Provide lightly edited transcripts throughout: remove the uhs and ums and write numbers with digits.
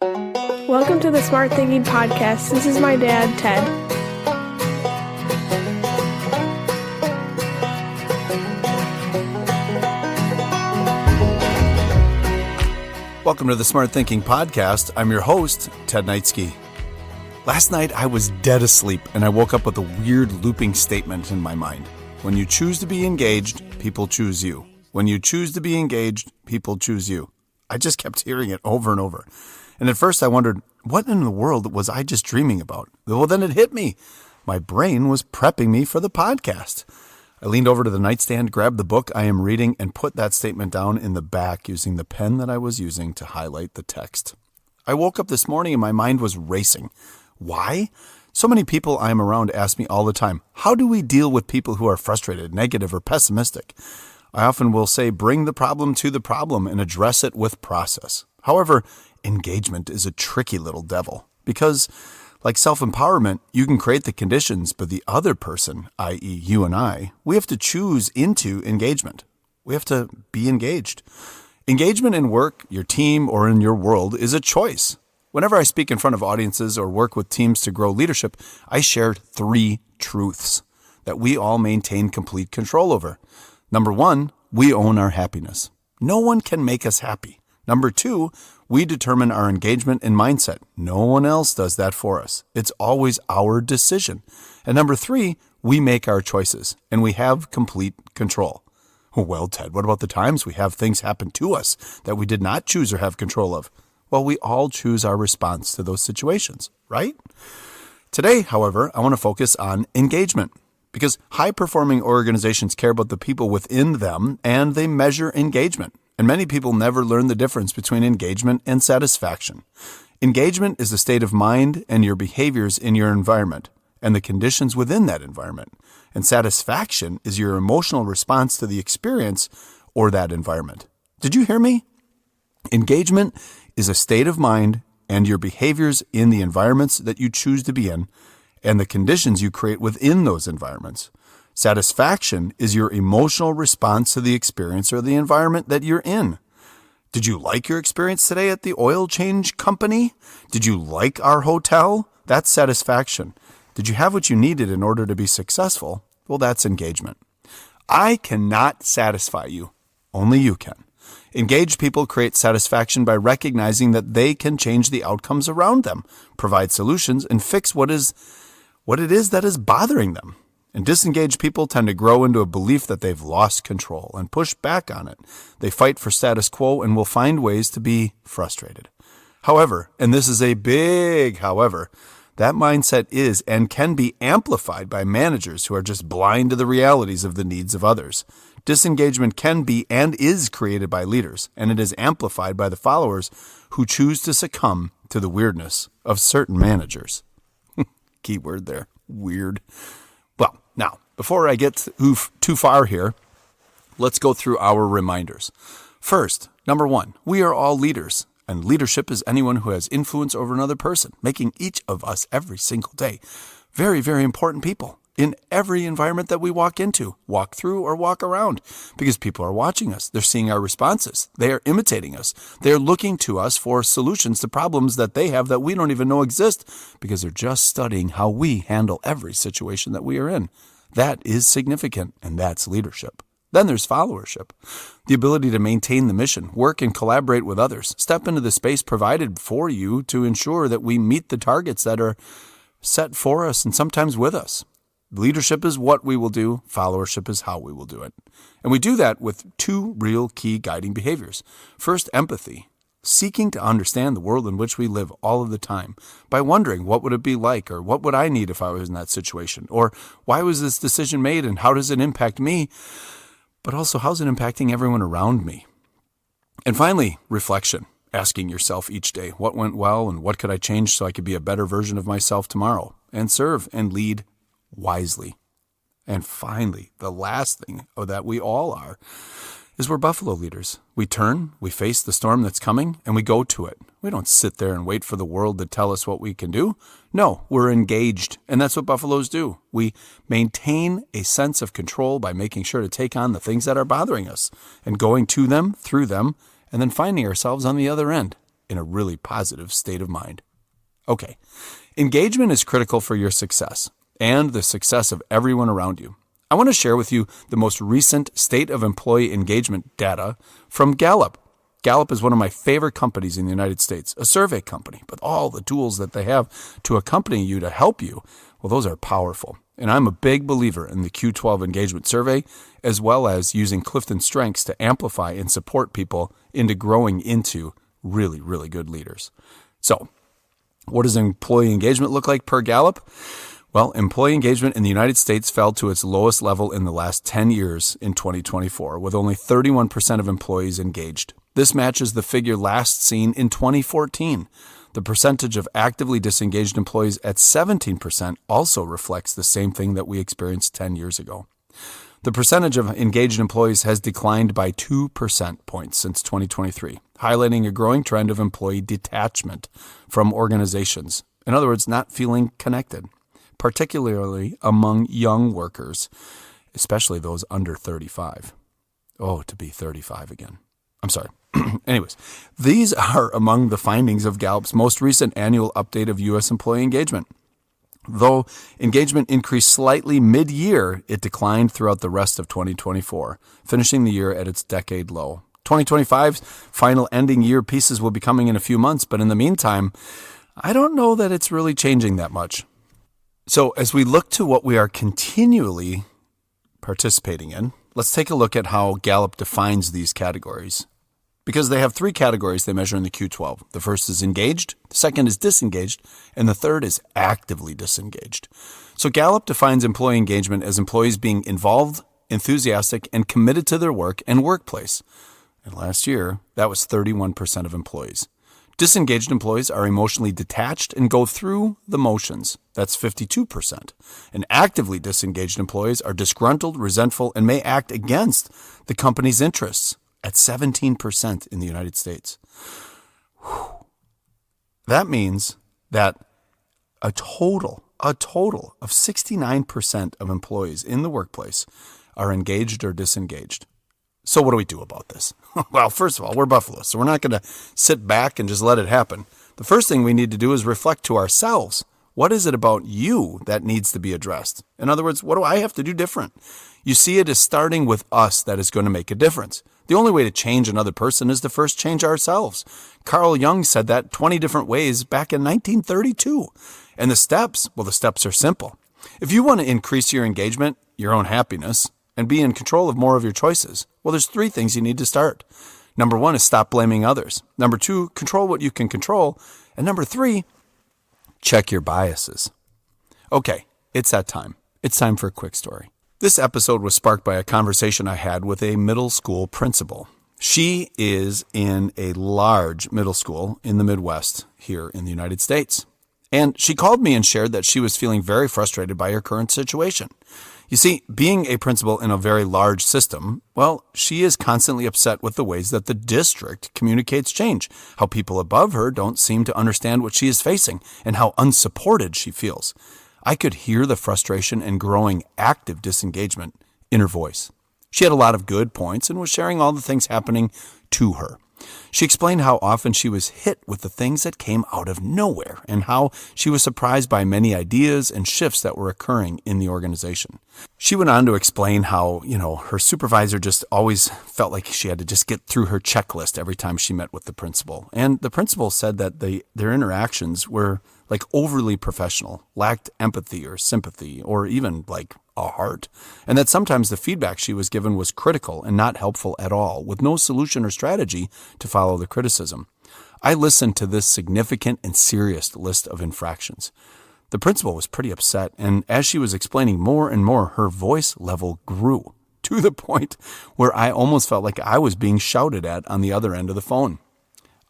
Welcome to the Smart Thinking Podcast. This is my dad, Ted. Welcome to the Smart Thinking Podcast. I'm your host, Ted Knightsky. Last night I was dead asleep and I woke up with a weird looping statement in my mind. When you choose to be engaged, people choose you. When you choose to be engaged, people choose you. I just kept hearing it over and over. And at first I wondered, what in the world was I just dreaming about? Well, then it hit me. My brain was prepping me for the podcast. I leaned over to the nightstand, grabbed the book I am reading, and put that statement down in the back using the pen that I was using to highlight the text. I woke up this morning and my mind was racing. Why? So many people I am around ask me all the time, how do we deal with people who are frustrated, negative, or pessimistic? I often will say, bring the problem to the problem and address it with process. However, engagement is a tricky little devil because, like self-empowerment, you can create the conditions, but the other person, i.e. you and I, we have to choose into engagement. We have to be engaged. Engagement in work, your team, or in your world is a choice. Whenever I speak in front of audiences or work with teams to grow leadership, I share 3 truths that we all maintain complete control over. Number 1, we own our happiness. No one can make us happy. Number 2, we determine our engagement and mindset. No one else does that for us. It's always our decision. And number 3, we make our choices and we have complete control. Well, Ted, what about the times we have things happen to us that we did not choose or have control of? Well, we all choose our response to those situations, right? Today, however, I want to focus on engagement because high-performing organizations care about the people within them and they measure engagement. And many people never learn the difference between engagement and satisfaction. Engagement is the state of mind and your behaviors in your environment and the conditions within that environment. And satisfaction is your emotional response to the experience or that environment. Did you hear me? Engagement is a state of mind and your behaviors in the environments that you choose to be in and the conditions you create within those environments. Satisfaction is your emotional response to the experience or the environment that you're in. Did you like your experience today at the oil change company? Did you like our hotel? That's satisfaction. Did you have what you needed in order to be successful? Well, that's engagement. I cannot satisfy you. Only you can. Engaged people create satisfaction by recognizing that they can change the outcomes around them, provide solutions, and fix what it is that is bothering them. And disengaged people tend to grow into a belief that they've lost control and push back on it. They fight for status quo and will find ways to be frustrated. However, and this is a big however, that mindset is and can be amplified by managers who are just blind to the realities of the needs of others. Disengagement can be and is created by leaders, and it is amplified by the followers who choose to succumb to the weirdness of certain managers. Key word there, weird. Well, now, before I get too far here, let's go through our reminders. First, number 1, we are all leaders, and leadership is anyone who has influence over another person, making each of us every single day very, very important people in every environment that we walk into, walk through, or walk around, because people are watching us. They're seeing our responses. They are imitating us. They're looking to us for solutions to problems that they have that we don't even know exist, because they're just studying how we handle every situation that we are in. That is significant, and that's leadership. Then there's followership, the ability to maintain the mission, work and collaborate with others, step into the space provided for you to ensure that we meet the targets that are set for us and sometimes with us. Leadership is what we will do. Followership is how we will do it. And we do that with 2 real key guiding behaviors. First, empathy, seeking to understand the world in which we live all of the time by wondering what would it be like, or what would I need if I was in that situation, or why was this decision made and how does it impact me, but also how's it impacting everyone around me. And finally, reflection, asking yourself each day, what went well and what could I change so I could be a better version of myself tomorrow, and serve and lead wisely. And finally, the last thing that we all are is we're buffalo leaders. We turn, we face the storm that's coming, and we go to it. We don't sit there and wait for the world to tell us what we can do. No, we're engaged, and that's what buffaloes do. We maintain a sense of control by making sure to take on the things that are bothering us and going to them, through them, and then finding ourselves on the other end. in a really positive state of mind. Okay, engagement is critical for your success and the success of everyone around you. I want to share with you the most recent State of Employee Engagement data from Gallup. Gallup is one of my favorite companies in the United States, a survey company, but all the tools that they have to accompany you to help you, well, those are powerful. And I'm a big believer in the Q12 engagement survey, as well as using Clifton Strengths to amplify and support people into growing into really, really good leaders. So, what does employee engagement look like per Gallup? Well, employee engagement in the United States fell to its lowest level in the last 10 years in 2024, with only 31% of employees engaged. This matches the figure last seen in 2014. The percentage of actively disengaged employees at 17% also reflects the same thing that we experienced 10 years ago. The percentage of engaged employees has declined by 2% points since 2023, highlighting a growing trend of employee detachment from organizations. In other words, not feeling connected, particularly among young workers, especially those under 35. Oh, to be 35 again. I'm sorry. Anyways, these are among the findings of Gallup's most recent annual update of U.S. employee engagement. Though engagement increased slightly mid-year, it declined throughout the rest of 2024, finishing the year at its decade low. 2025's final ending year pieces will be coming in a few months, but in the meantime, I don't know that it's really changing that much. So as we look to what we are continually participating in, let's take a look at how Gallup defines these categories. Because they have three categories they measure in the Q12. The first is engaged, the second is disengaged, and the third is actively disengaged. So Gallup defines employee engagement as employees being involved, enthusiastic, and committed to their work and workplace. And last year, that was 31% of employees. Disengaged employees are emotionally detached and go through the motions. That's 52%. And actively disengaged employees are disgruntled, resentful, and may act against the company's interests. At 17% in the United States. Whew. That means that a total of 69% of employees in the workplace are engaged or disengaged. So what do we do about this? Well, first of all, we're Buffalo, so we're not going to sit back and just let it happen. The first thing we need to do is reflect to ourselves. What is it about you that needs to be addressed? In other words, what do I have to do different? You see, it is starting with us that is going to make a difference. The only way to change another person is to first change ourselves. Carl Jung said that 20 different ways back in 1932. And the steps are simple. If you want to increase your engagement, your own happiness, and be in control of more of your choices, well, there's three things you need to start. Number one is stop blaming others. Number two, control what you can control. And number three, check your biases. Okay, it's that time. It's time for a quick story. This episode was sparked by a conversation I had with a middle school principal. She is in a large middle school in the Midwest here in the United States. And she called me and shared that she was feeling very frustrated by her current situation. You see, being a principal in a very large system, well, she is constantly upset with the ways that the district communicates change, how people above her don't seem to understand what she is facing, and how unsupported she feels. I could hear the frustration and growing active disengagement in her voice. She had a lot of good points and was sharing all the things happening to her. She explained how often she was hit with the things that came out of nowhere and how she was surprised by many ideas and shifts that were occurring in the organization. She went on to explain how, her supervisor just always felt like she had to just get through her checklist every time she met with the principal. And the principal said that their interactions were like overly professional, lacked empathy or sympathy, or even like a heart, and that sometimes the feedback she was given was critical and not helpful at all, with no solution or strategy to follow the criticism. I listened to this significant and serious list of infractions. The principal was pretty upset, and as she was explaining more and more, her voice level grew to the point where I almost felt like I was being shouted at on the other end of the phone.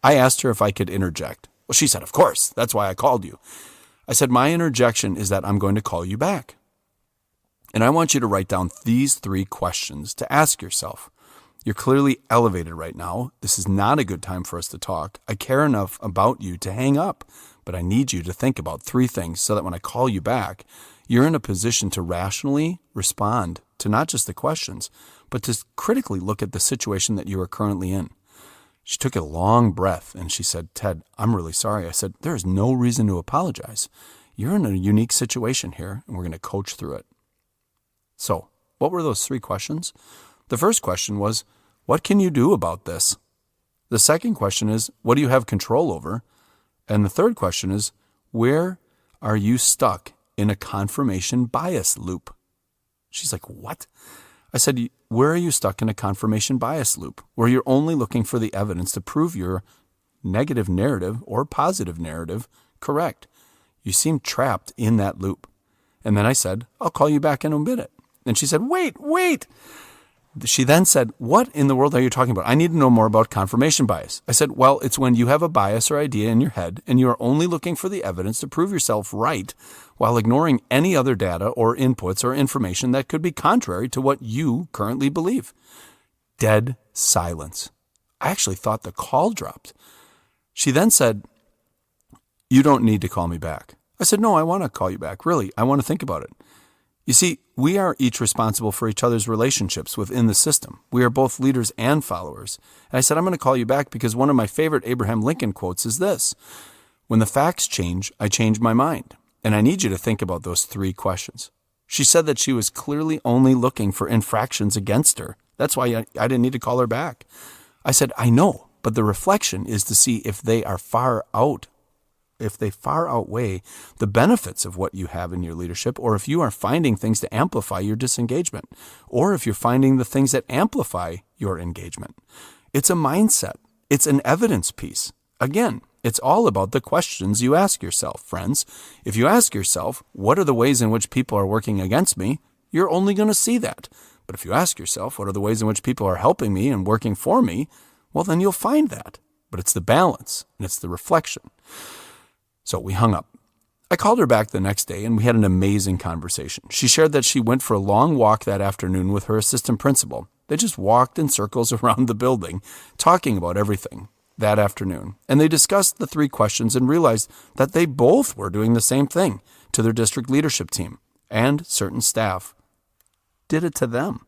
I asked her if I could interject. Well, she said, "Of course, that's why I called you." I said, "My interjection is that I'm going to call you back. And I want you to write down these 3 questions to ask yourself. You're clearly elevated right now. This is not a good time for us to talk. I care enough about you to hang up, but I need you to think about 3 things so that when I call you back, you're in a position to rationally respond to not just the questions, but to critically look at the situation that you are currently in. She took a long breath and she said, "Ted, I'm really sorry." I said, "There is no reason to apologize. You're in a unique situation here, and we're going to coach through it." So, what were those 3 questions? The first question was, what can you do about this? The second question is, what do you have control over? And the third question is, where are you stuck in a confirmation bias loop? She's like, "What?" I said, "Where are you stuck in a confirmation bias loop, where you're only looking for the evidence to prove your negative narrative or positive narrative correct? You seem trapped in that loop." And then I said, "I'll call you back in a minute." And she said, wait. She then said, "What in the world are you talking about? I need to know more about confirmation bias." I said, "Well, it's when you have a bias or idea in your head and you are only looking for the evidence to prove yourself right while ignoring any other data or inputs or information that could be contrary to what you currently believe." Dead silence. I actually thought the call dropped. She then said, "You don't need to call me back." I said, "No, I want to call you back. Really, I want to think about it." You see, we are each responsible for each other's relationships within the system. We are both leaders and followers. And I said, "I'm going to call you back because one of my favorite Abraham Lincoln quotes is this: when the facts change, I change my mind. And I need you to think about those 3 questions." She said that she was clearly only looking for infractions against her. That's why I didn't need to call her back. I said, "I know, but the reflection is to see if they far outweigh the benefits of what you have in your leadership, or if you are finding things to amplify your disengagement, or if you're finding the things that amplify your engagement." It's a mindset. It's an evidence piece. Again, it's all about the questions you ask yourself, friends. If you ask yourself, what are the ways in which people are working against me? You're only going to see that. But if you ask yourself, what are the ways in which people are helping me and working for me? Well, then you'll find that. But it's the balance and it's the reflection. So we hung up. I called her back the next day and we had an amazing conversation. She shared that she went for a long walk that afternoon with her assistant principal. They just walked in circles around the building, talking about everything that afternoon. And they discussed the 3 questions and realized that they both were doing the same thing to their district leadership team, and certain staff did it to them.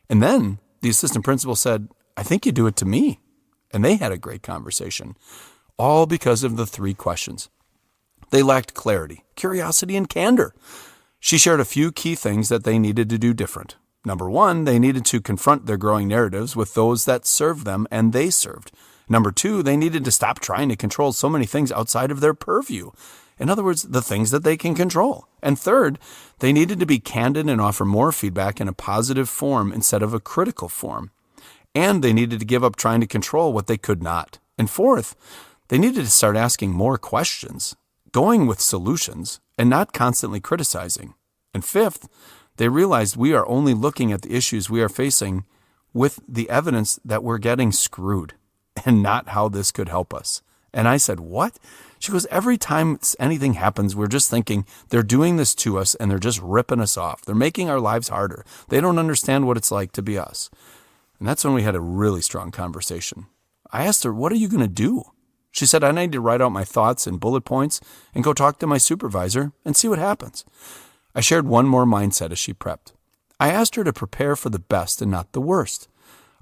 And then the assistant principal said, "I think you do it to me." And they had a great conversation, all because of the 3 questions. They lacked clarity, curiosity, and candor. She shared a few key things that they needed to do different. Number 1, they needed to confront their growing narratives with those that served them and they served. Number 2, they needed to stop trying to control so many things outside of their purview. In other words, the things that they can control. And third, they needed to be candid and offer more feedback in a positive form instead of a critical form. And they needed to give up trying to control what they could not. And fourth, they needed to start asking more questions, going with solutions, and not constantly criticizing. And fifth, they realized we are only looking at the issues we are facing with the evidence that we're getting screwed, and not how this could help us. And I said, "What?" She goes, "Every time anything happens, we're just thinking they're doing this to us and they're just ripping us off. They're making our lives harder. They don't understand what it's like to be us." And that's when we had a really strong conversation. I asked her, "What are you going to do?" She said, "I need to write out my thoughts and bullet points and go talk to my supervisor and see what happens." I shared one more mindset as she prepped. I asked her to prepare for the best and not the worst.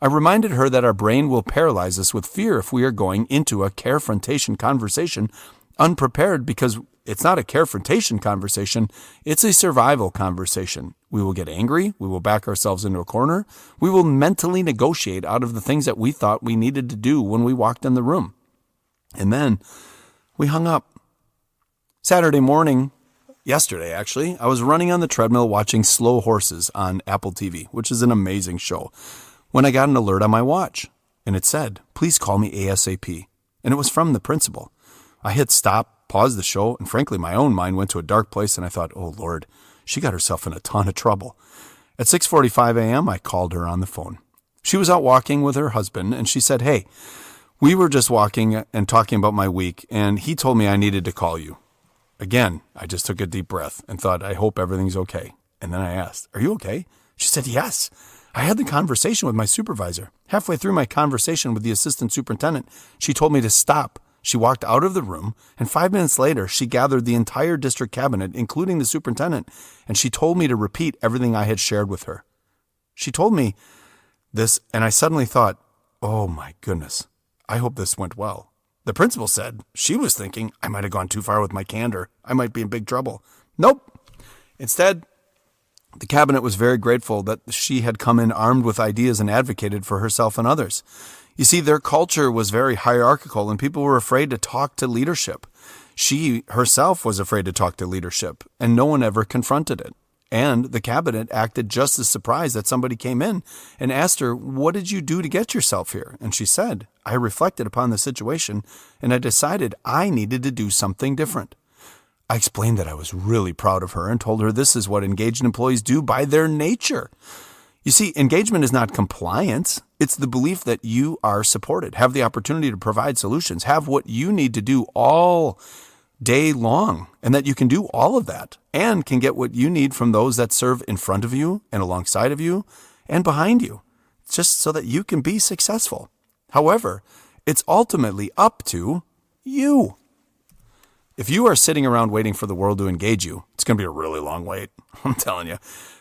I reminded her that our brain will paralyze us with fear if we are going into a carefrontation conversation unprepared, because it's not a carefrontation conversation, it's a survival conversation. We will get angry, we will back ourselves into a corner, we will mentally negotiate out of the things that we thought we needed to do when we walked in the room. And then we hung up. Saturday morning, yesterday actually, I was running on the treadmill watching Slow Horses on Apple TV, which is an amazing show, when I got an alert on my watch, and it said, "Please call me ASAP." And it was from the principal. I hit stop, paused the show, and frankly, my own mind went to a dark place, and I thought, oh Lord, she got herself in a ton of trouble. At 6:45 a.m., I called her on the phone. She was out walking with her husband, and she said, "Hey, we were just walking and talking about my week, and he told me I needed to call you." Again, I just took a deep breath and thought, I hope everything's okay. And then I asked, "Are you okay?" She said, "Yes. I had the conversation with my supervisor. Halfway through my conversation with the assistant superintendent, she told me to stop. She walked out of the room, and 5 minutes later, she gathered the entire district cabinet, including the superintendent, and she told me to repeat everything I had shared with her." She told me this, and I suddenly thought, oh my goodness. I hope this went well. The principal said she was thinking I might have gone too far with my candor. I might be in big trouble. Nope. Instead, the cabinet was very grateful that she had come in armed with ideas and advocated for herself and others. You see, their culture was very hierarchical and people were afraid to talk to leadership. She herself was afraid to talk to leadership, and no one ever confronted it. And the cabinet acted just as surprised that somebody came in and asked her, "What did you do to get yourself here?" And she said, "I reflected upon the situation and I decided I needed to do something different." I explained that I was really proud of her and told her this is what engaged employees do by their nature. You see, engagement is not compliance. It's the belief that you are supported, have the opportunity to provide solutions, have what you need to do all day long, and that you can do all of that and can get what you need from those that serve in front of you and alongside of you and behind you, just so that you can be successful. However, it's ultimately up to you. If you are sitting around waiting for the world to engage you, it's going to be a really long wait. I'm telling you,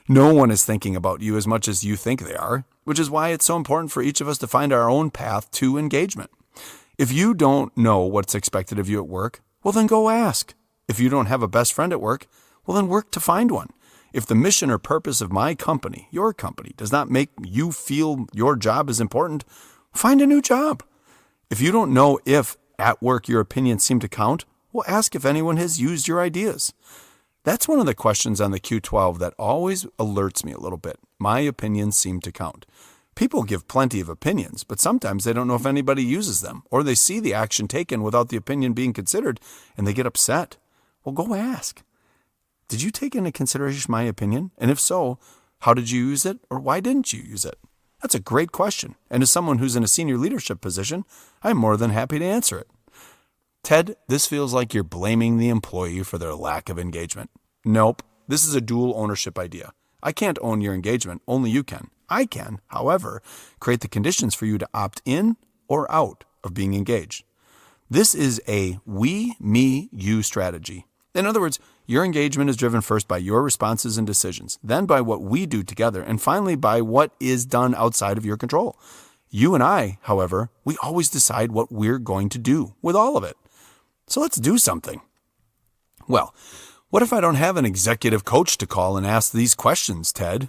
no one is thinking about you as much as you think they are, which is why it's so important for each of us to find our own path to engagement. If you don't know what's expected of you at work, well, then go ask. If you don't have a best friend at work, well, then work to find one. If the mission or purpose of my company, your company, does not make you feel your job is important, find a new job. If you don't know if at work your opinions seem to count, well, ask if anyone has used your ideas. That's one of the questions on the Q12 that always alerts me a little bit. My opinions seem to count. People give plenty of opinions, but sometimes they don't know if anybody uses them, or they see the action taken without the opinion being considered, and they get upset. Well, go ask. Did you take into consideration my opinion? And if so, how did you use it, or why didn't you use it? That's a great question, and as someone who's in a senior leadership position, I'm more than happy to answer it. Ted, this feels like you're blaming the employee for their lack of engagement. Nope, this is a dual ownership idea. I can't own your engagement, only you can. I can, however, create the conditions for you to opt in or out of being engaged. This is a we, me, you strategy. In other words, your engagement is driven first by your responses and decisions, then by what we do together, and finally by what is done outside of your control. You and I, however, we always decide what we're going to do with all of it. So let's do something. Well, what if I don't have an executive coach to call and ask these questions, Ted?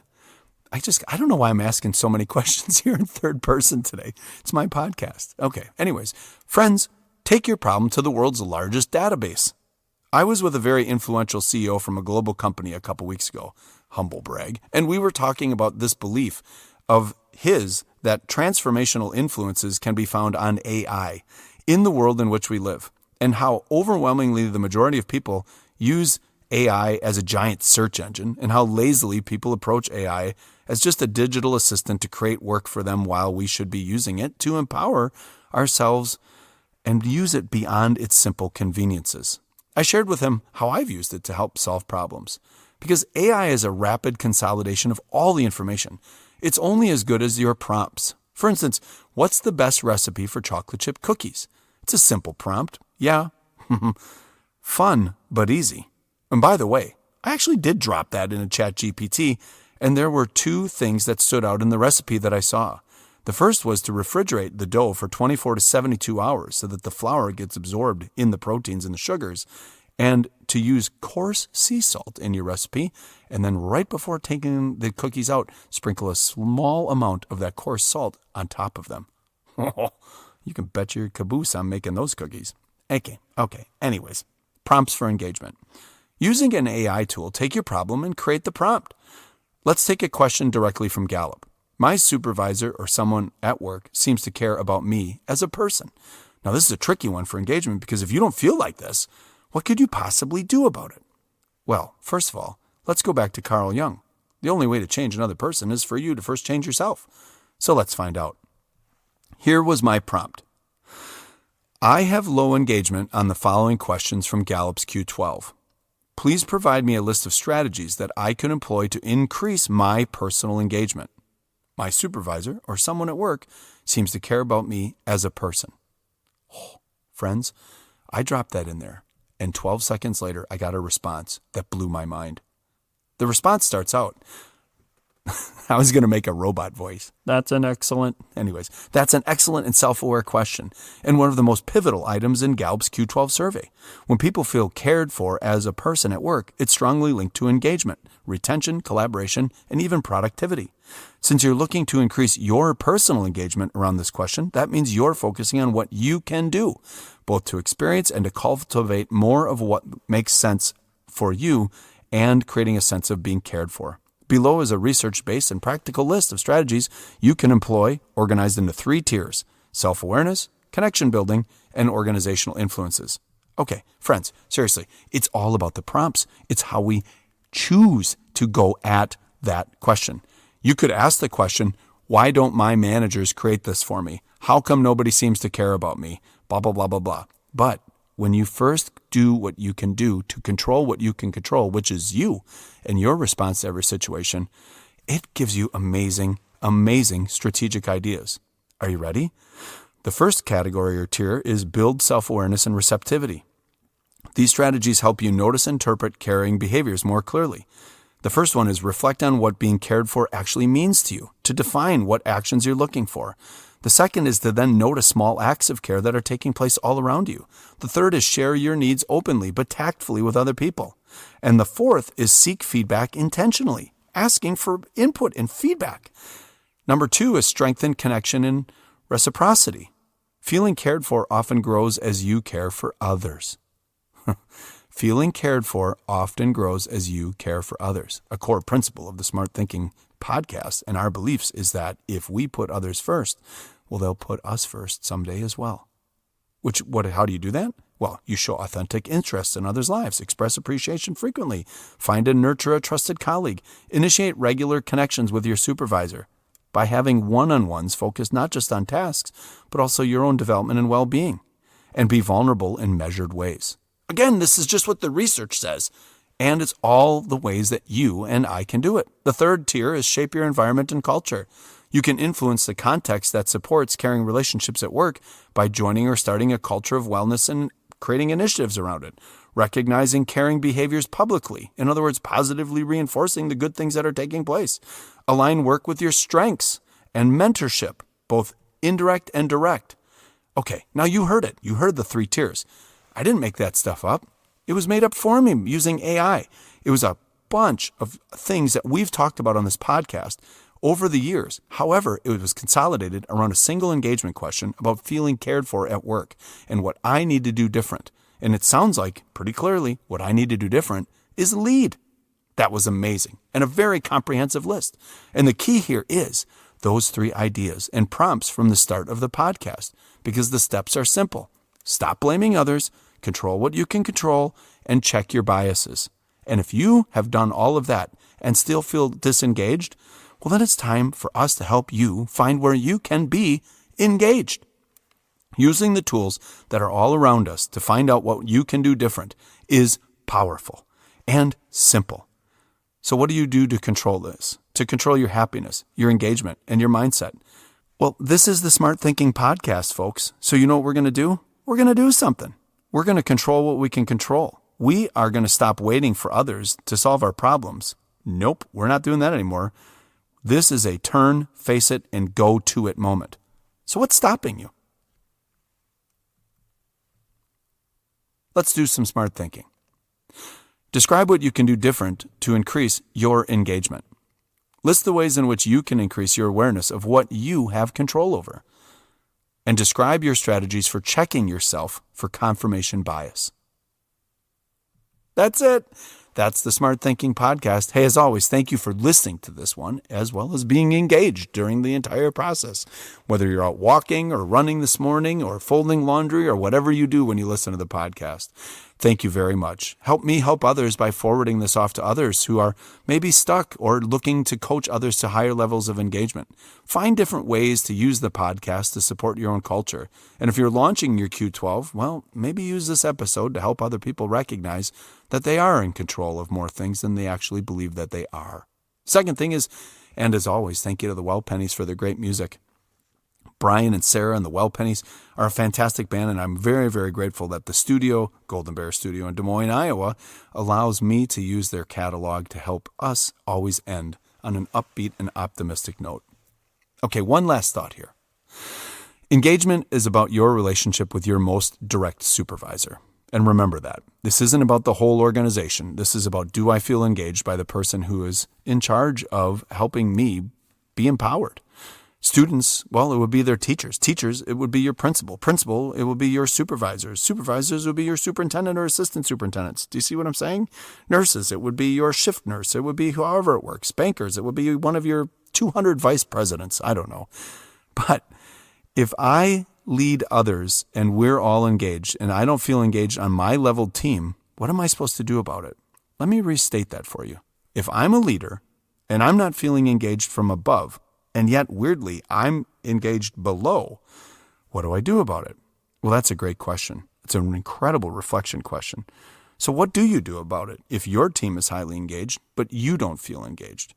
I don't know why I'm asking so many questions here in third person today. It's my podcast. Okay. Anyways, friends, take your problem to the world's largest database. I was with a very influential CEO from a global company a couple weeks ago, humble brag, and we were talking about this belief of his that transformational influences can be found on AI in the world in which we live, and how overwhelmingly the majority of people use AI as a giant search engine, and how lazily people approach AI as just a digital assistant to create work for them while we should be using it to empower ourselves and use it beyond its simple conveniences. I shared with him how I've used it to help solve problems, because AI is a rapid consolidation of all the information. It's only as good as your prompts. For instance, what's the best recipe for chocolate chip cookies? It's a simple prompt. Yeah. Fun, but easy. And by the way, I actually did drop that in a ChatGPT, and there were two things that stood out in the recipe that I saw. The first was to refrigerate the dough for 24 to 72 hours so that the flour gets absorbed in the proteins and the sugars, and to use coarse sea salt in your recipe, and then right before taking the cookies out, sprinkle a small amount of that coarse salt on top of them. You can bet your caboose I'm making those cookies. Okay. Anyways, prompts for engagement. Using an AI tool, take your problem and create the prompt. Let's take a question directly from Gallup. My supervisor or someone at work seems to care about me as a person. Now, this is a tricky one for engagement because if you don't feel like this, what could you possibly do about it? Well, first of all, let's go back to Carl Jung. The only way to change another person is for you to first change yourself. So let's find out. Here was my prompt. I have low engagement on the following questions from Gallup's Q12. Please provide me a list of strategies that I can employ to increase my personal engagement. My supervisor or someone at work seems to care about me as a person. Oh, friends, I dropped that in there, and 12 seconds later, I got a response that blew my mind. The response starts out, I was going to make a robot voice. That's an excellent and self-aware question, and one of the most pivotal items in Gallups Q12 survey. When people feel cared for as a person at work, it's strongly linked to engagement, retention, collaboration, and even productivity. Since you're looking to increase your personal engagement around this question, that means you're focusing on what you can do, both to experience and to cultivate more of what makes sense for you and creating a sense of being cared for. Below is a research-based and practical list of strategies you can employ, organized into 3 tiers: self-awareness, connection building, and organizational influences. Okay, friends, seriously, it's all about the prompts. It's how we choose to go at that question. You could ask the question, why don't my managers create this for me? How come nobody seems to care about me? Blah, blah, blah, blah, blah. But when you first do what you can do to control what you can control, which is you and your response to every situation, it gives you amazing, amazing strategic ideas. Are you ready? The first category or tier is build self-awareness and receptivity. These strategies help you notice and interpret caring behaviors more clearly. The first one is reflect on what being cared for actually means to you, to define what actions you're looking for. The second is to then notice small acts of care that are taking place all around you. The third is share your needs openly but tactfully with other people. And the fourth is seek feedback intentionally, asking for input and feedback. Number 2 is strengthen connection and reciprocity. Feeling cared for often grows as you care for others. Feeling cared for often grows as you care for others. A core principle of the Smart Thinking podcast and our beliefs is that if we put others first, well, they'll put us first someday as well. How do you do that? Well, you show authentic interest in others' lives, express appreciation frequently, find and nurture a trusted colleague, initiate regular connections with your supervisor by having one-on-ones focused not just on tasks, but also your own development and well-being, and be vulnerable in measured ways. Again, this is just what the research says, and it's all the ways that you and I can do it. The third tier is shape your environment and culture. You can influence the context that supports caring relationships at work by joining or starting a culture of wellness and creating initiatives around it. Recognizing caring behaviors publicly. In other words, positively reinforcing the good things that are taking place. Align work with your strengths and mentorship, both indirect and direct. Okay, now you heard it. You heard the 3 tiers. I didn't make that stuff up. It was made up for me using AI. It was a bunch of things that we've talked about on this podcast over the years. However, it was consolidated around a single engagement question about feeling cared for at work and what I need to do different. And it sounds like, pretty clearly, what I need to do different is lead. That was amazing and a very comprehensive list. And the key here is those 3 ideas and prompts from the start of the podcast, because the steps are simple. Stop blaming others, control what you can control, and check your biases. And if you have done all of that and still feel disengaged, well, then it's time for us to help you find where you can be engaged. Using the tools that are all around us to find out what you can do different is powerful and simple. So what do you do to control this? To control your happiness, your engagement, and your mindset? Well, this is the Smart Thinking Podcast, folks. So you know what we're going to do? We're going to do something. We're going to control what we can control. We are going to stop waiting for others to solve our problems. Nope, we're not doing that anymore. This is a turn, face it, and go to it moment. So what's stopping you? Let's do some smart thinking. Describe what you can do different to increase your engagement. List the ways in which you can increase your awareness of what you have control over. And describe your strategies for checking yourself for confirmation bias. That's it. That's the Smart Thinking Podcast. Hey, as always, thank you for listening to this one, as well as being engaged during the entire process. Whether you're out walking or running this morning or folding laundry or whatever you do when you listen to the podcast. Thank you very much. Help me help others by forwarding this off to others who are maybe stuck or looking to coach others to higher levels of engagement. Find different ways to use the podcast to support your own culture. And if you're launching your Q12, well, maybe use this episode to help other people recognize that they are in control of more things than they actually believe that they are. Second thing is, and as always, thank you to the Well Pennies for their great music. Brian and Sarah and the Well Pennies are a fantastic band, and I'm very, very grateful that the studio, Golden Bear Studio in Des Moines, Iowa, allows me to use their catalog to help us always end on an upbeat and optimistic note. Okay, one last thought here. Engagement is about your relationship with your most direct supervisor. And remember that. This isn't about the whole organization. This is about, do I feel engaged by the person who is in charge of helping me be empowered? Students, well, it would be their teachers. Teachers, it would be your principal. Principal, it would be your supervisors. Supervisors would be your superintendent or assistant superintendents. Do you see what I'm saying? Nurses, it would be your shift nurse. It would be however it works. Bankers, it would be one of your 200 vice presidents. I don't know. But if I lead others and we're all engaged and I don't feel engaged on my leveled team, what am I supposed to do about it? Let me restate that for you. If I'm a leader and I'm not feeling engaged from above, and yet, weirdly, I'm engaged below, what do I do about it? Well, that's a great question. It's an incredible reflection question. So what do you do about it if your team is highly engaged, but you don't feel engaged?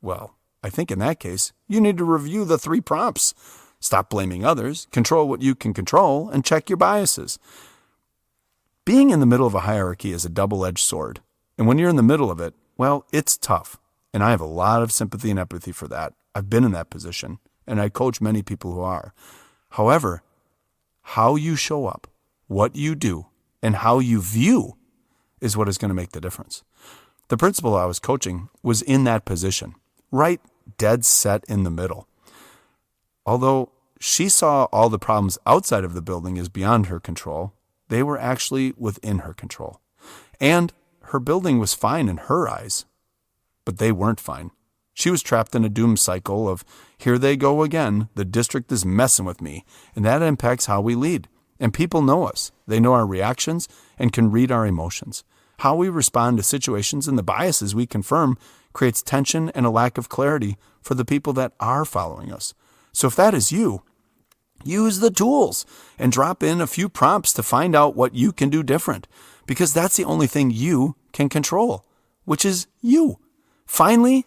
Well, I think in that case, you need to review the 3 prompts. Stop blaming others, control what you can control, and check your biases. Being in the middle of a hierarchy is a double-edged sword. And when you're in the middle of it, well, it's tough. And I have a lot of sympathy and empathy for that. I've been in that position, and I coach many people who are. However, how you show up, what you do, and how you view is what is going to make the difference. The principal I was coaching was in that position, right dead set in the middle. Although she saw all the problems outside of the building as beyond her control, they were actually within her control. And her building was fine in her eyes, but they weren't fine. She was trapped in a doom cycle of, here they go again, the district is messing with me, and that impacts how we lead. And people know us. They know our reactions and can read our emotions. How we respond to situations and the biases we confirm creates tension and a lack of clarity for the people that are following us. So if that is you, use the tools and drop in a few prompts to find out what you can do different, because that's the only thing you can control, which is you. Finally,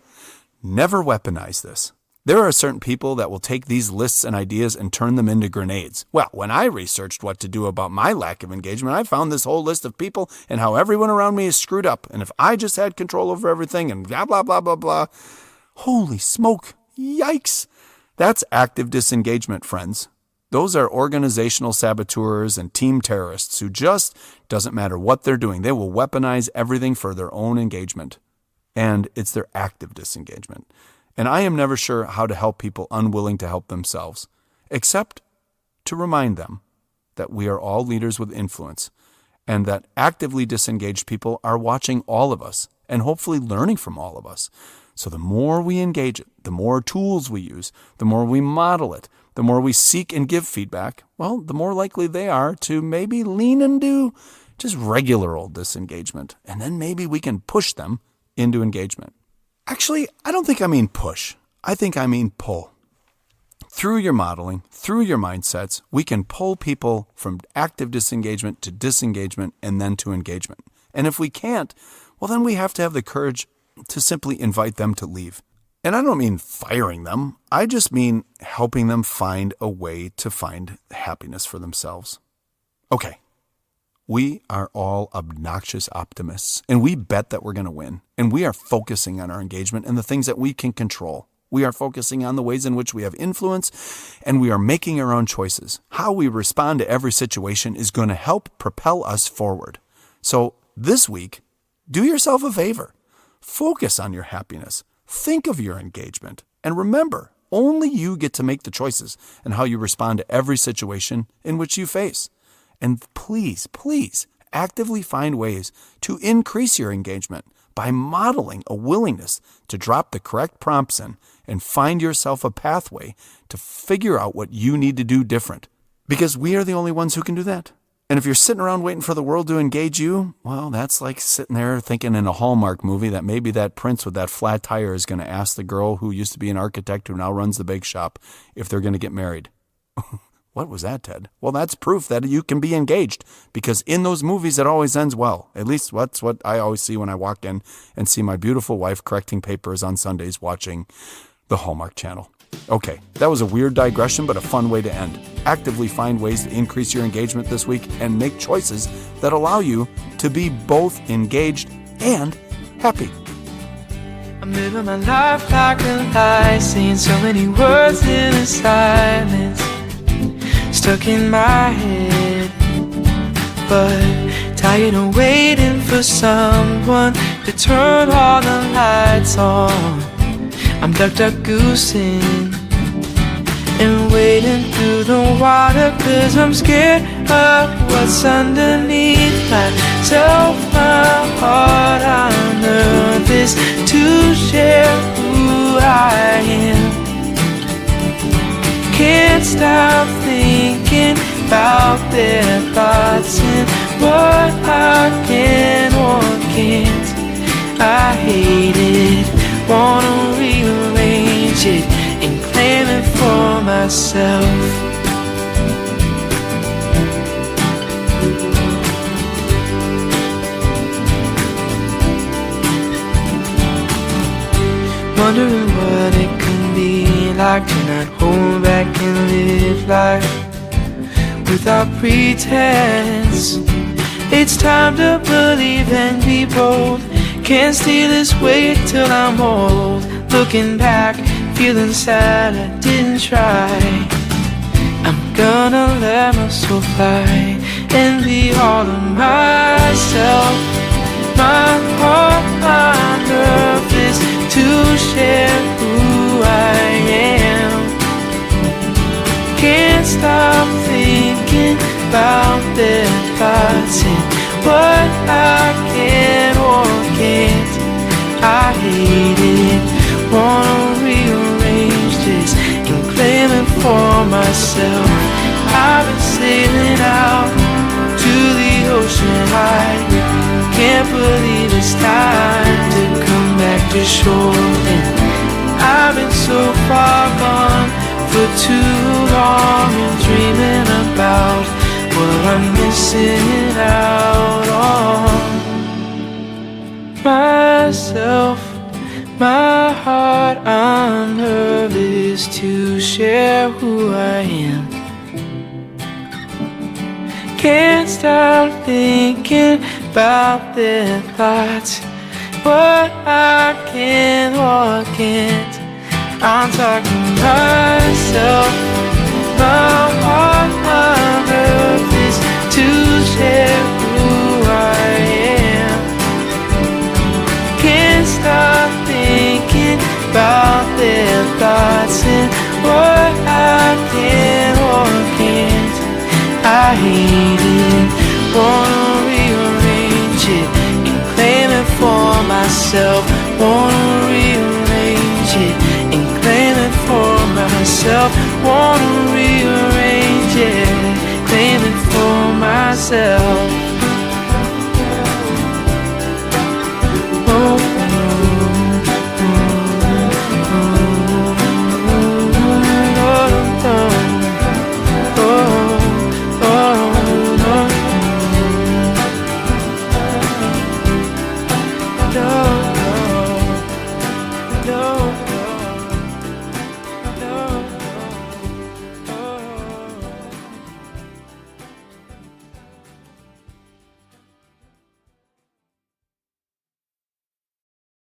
never weaponize this. There are certain people that will take these lists and ideas and turn them into grenades. Well, when I researched what to do about my lack of engagement, I found this whole list of people and how everyone around me is screwed up. And if I just had control over everything and blah, blah, blah, blah, blah. Holy smoke. Yikes. That's active disengagement, friends. Those are organizational saboteurs and team terrorists who just doesn't matter what they're doing. They will weaponize everything for their own engagement. And it's their active disengagement. And I am never sure how to help people unwilling to help themselves, except to remind them that we are all leaders with influence and that actively disengaged people are watching all of us and hopefully learning from all of us. So the more we engage it, the more tools we use, the more we model it, the more we seek and give feedback, well, the more likely they are to maybe lean into just regular old disengagement. And then maybe we can push them into engagement. Actually, I don't think I mean push. I think I mean pull. Through your modeling, through your mindsets, we can pull people from active disengagement to disengagement and then to engagement. And if we can't, well, then we have to have the courage to simply invite them to leave. And I don't mean firing them. I just mean helping them find a way to find happiness for themselves. Okay. We are all obnoxious optimists, and we bet that we're going to win. And we are focusing on our engagement and the things that we can control. We are focusing on the ways in which we have influence, and we are making our own choices. How we respond to every situation is going to help propel us forward. So this week, do yourself a favor. Focus on your happiness. Think of your engagement. And remember, only you get to make the choices and how you respond to every situation in which you face. And please, please actively find ways to increase your engagement by modeling a willingness to drop the correct prompts in and find yourself a pathway to figure out what you need to do different. Because we are the only ones who can do that. And if you're sitting around waiting for the world to engage you, well, that's like sitting there thinking in a Hallmark movie that maybe that prince with that flat tire is going to ask the girl who used to be an architect who now runs the bake shop if they're going to get married. What was that, Ted? Well, that's proof that you can be engaged, because in those movies, it always ends well. At least that's what I always see when I walk in and see my beautiful wife correcting papers on Sundays watching the Hallmark Channel. Okay, that was a weird digression, but a fun way to end. Actively find ways to increase your engagement this week and make choices that allow you to be both engaged and happy. I'm living my life like a lie, saying so many words in a silence stuck in my head, but tired of waiting for someone to turn all the lights on. I'm duck goosing and wading through the water, 'cause I'm scared of what's underneath myself. My heart on earth is to share who I am. Can't stop thinking about their thoughts and what I can or can't. I hate it, wanna rearrange it and claim it for myself. Wondering what it can be like to not hold back and live life without pretense. It's time to believe and be bold. Can't stay this way till I'm old. Looking back, feeling sad I didn't try. I'm gonna let my soul fly and be all of myself. My heart, my nerve is to share who I am. Can't stop thinking about their thoughts and what I can or can't. I hate it, wanna rearrange this and claim it for myself. I've been sailing out to the ocean high, can't believe it's time to come back to shore. And I've been so far gone for too long and dreaming about what I'm missing out on. Myself, my heart on earth is to share who I am. Can't stop thinking about their thoughts, what I can or can't. I'm talking myself, my heart on earth is to share who I am. Can't stop thinking about their thoughts and what I can or can't. I hate it, wanna rearrange it and claim it for myself. Wanna rearrange it and claim it for myself. Wanna rearrange it, claim it for myself.